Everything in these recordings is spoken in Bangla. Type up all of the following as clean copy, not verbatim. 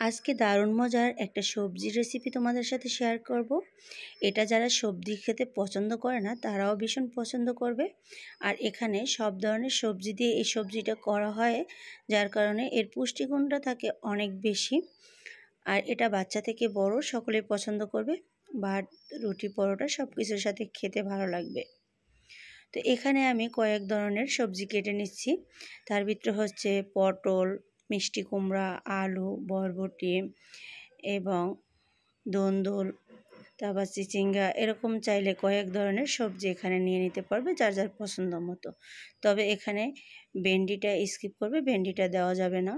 আজকে দারুণ মজার একটা সবজির রেসিপি তোমাদের সাথে শেয়ার করব। এটা যারা সবজি খেতে পছন্দ করে না তারাও ভীষণ পছন্দ করবে। আর এখানে সব ধরনের সবজি দিয়ে এই সবজিটা করা হয়, যার কারণে এর পুষ্টিগুণটা থাকে অনেক বেশি। আর এটা বাচ্চা থেকে বড় সকলে পছন্দ করবে। ভাত, রুটি, পরোটা সব কিছুর সাথে খেতে ভালো লাগবে। তো এখানে আমি কয়েক ধরনের সবজি কেটে নিচ্ছি। তার ভিতরে হচ্ছে পটল, মিষ্টি কুমড়া, আলু, বরবটি এবং ধুন্দুল, তারপর চিচিঙ্গা, এরকম চাইলে কয়েক ধরনের সবজি এখানে নিয়ে নিতে পারবে যার যার পছন্দ মতো। তবে এখানে ভেন্ডিটা স্কিপ করবে, ভেন্ডিটা দেওয়া যাবে না।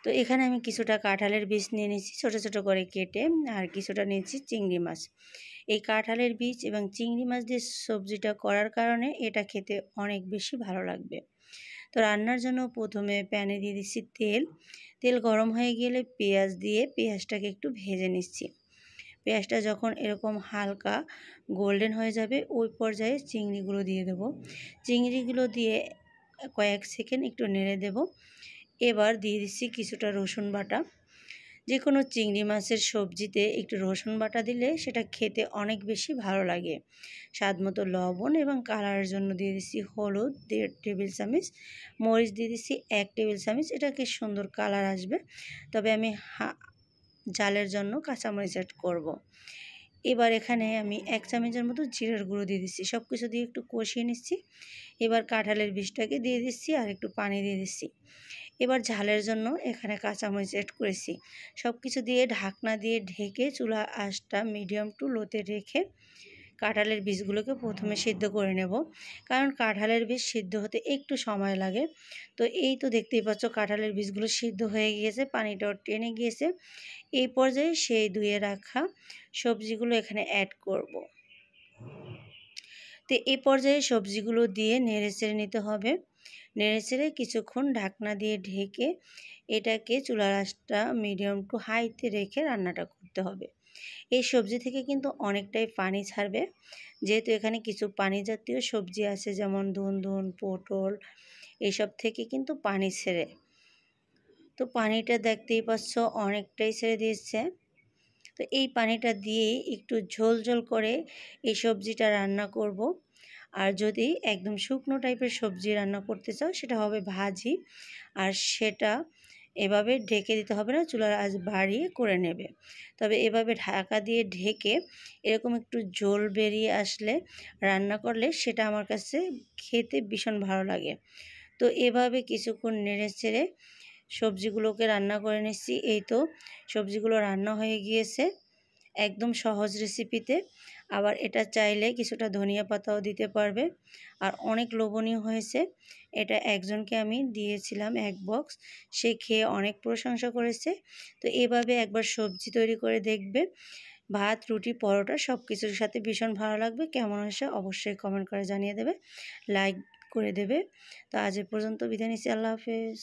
তো এখানে আমি কিছুটা কাঁঠালের বীজ নিয়ে নিয়েছি ছোটো ছোটো করে কেটে, আর কিছুটা নিয়েছি চিংড়ি মাছ। এই কাঁঠালের বীজ এবং চিংড়ি মাছ দিয়ে সবজিটা করার কারণে এটা খেতে অনেক বেশি ভালো লাগবে। তো রান্নার জন্য প্রথমে প্যানে দিয়ে দিচ্ছি তেল। তেল গরম হয়ে গেলে পেঁয়াজ দিয়ে পেঁয়াজটাকে একটু ভেজে নিচ্ছি। পেঁয়াজটা যখন এরকম হালকা গোল্ডেন হয়ে যাবে ওই পর্যায়ে চিংড়িগুলো দিয়ে দেব। চিংড়িগুলো দিয়ে কয়েক সেকেন্ড একটু নেড়ে দেব। এবার দিয়ে দিচ্ছি কিছুটা রসুন বাটা। যে কোনো চিংড়ি মাছের সবজিতে একটু রসুন বাটা দিলে সেটা খেতে অনেক বেশি ভালো লাগে। স্বাদ মতো লবণ এবং কালারের জন্য দিয়ে দিচ্ছি হলুদ 1.5 টেবিল চামচ, মরিচ দিয়ে দিচ্ছি 1 টেবিল চামচ। এটা কি সুন্দর কালার আসবে, তবে আমি ঝালের জন্য কাঁচামরিচ অ্যাড করব। এবার এখানে আমি 1 চামচের মতো জিরার গুঁড়ো দিয়ে দিচ্ছি। সব কিছু দিয়ে একটু কষিয়ে নিচ্ছি। এবার কাঁঠালের বীজটাকে দিয়ে দিচ্ছি আর একটু পানি দিয়ে দিচ্ছি। এবার ঝালের জন্য এখানে কাঁচামরিচ অ্যাড করেছি। সব কিছু দিয়ে ঢাকনা দিয়ে ঢেকে চুলার আঁচটা মিডিয়াম টু লোতে রেখে কাঁঠালের বীজগুলোকে প্রথমে সিদ্ধ করে নেব, কারণ কাঁঠালের বীজ সিদ্ধ হতে একটু সময় লাগে। তো এই তো দেখতেই পাচ্ছ কাঁঠালের বীজগুলো সিদ্ধ হয়ে গিয়েছে, পানিটাও টেনে গিয়েছে। এই পর্যায়ে সেই ধুয়ে রাখা সবজিগুলো এখানে অ্যাড করব। তো এই পর্যায়ে সবজিগুলো দিয়ে নেড়েচেড়ে নিতে হবে। নেড়েচেড়ে কিছুক্ষণ ঢাকনা দিয়ে ঢেকে এটাকে চুলার আঁচটা মিডিয়াম টু হাইতে রেখে রান্নাটা করতে হবে। এই সবজি থেকে কিন্তু অনেকটাই পানি ছাড়বে, যেহেতু এখানে কিছু পানি জাতীয় সবজি আছে যেমন ধুন্দুল, পটল, এইসব থেকে কিন্তু পানি ছেড়ে। তো পানিটা দেখতেই পাচ্ছ অনেকটাই ছেড়ে দিয়েছে। তো এই পানিটা দিয়ে একটু ঝোল ঝোল করে এই সবজিটা রান্না করব। আর যদি একদম শুকনো টাইপের সবজি রান্না করতে চাও সেটা হবে ভাজি, আর সেটা এভাবে ঢেকে দিতে হবে না, চুলার আঁচ বাড়িয়ে করে নেবে। তবে এভাবে ঢাকা দিয়ে ঢেকে এরকম একটু ঝোল বেরিয়ে আসলে রান্না করলে সেটা আমার কাছে খেতে ভীষণ ভালো লাগে। তো এভাবে কিছুক্ষণ নেড়ে চেড়ে সবজিগুলোকে রান্না করে নিচ্ছি। এই তো সবজিগুলো রান্না হয়ে গিয়েছে একদম সহজ রেসিপিতে। আবার এটা চাইলে কিছুটা ধনিয়া পাতাও দিতে পারবে, আর অনেক লোভনীয় হয়েছে। এটা একজনকে আমি দিয়েছিলাম 1 বক্স, সে খেয়ে অনেক প্রশংসা করেছে। তো এভাবে একবার সবজি তৈরি করে দেখবে, ভাত, রুটি, পরোটা সব কিছুর সাথে ভীষণ ভালো লাগবে। কেমন হয়েছে অবশ্যই কমেন্ট করে জানিয়ে দেবে, লাইক করে দেবে। তো আজ এ পর্যন্ত বিদায় নিচ্ছি, আল্লাহ হাফেজ।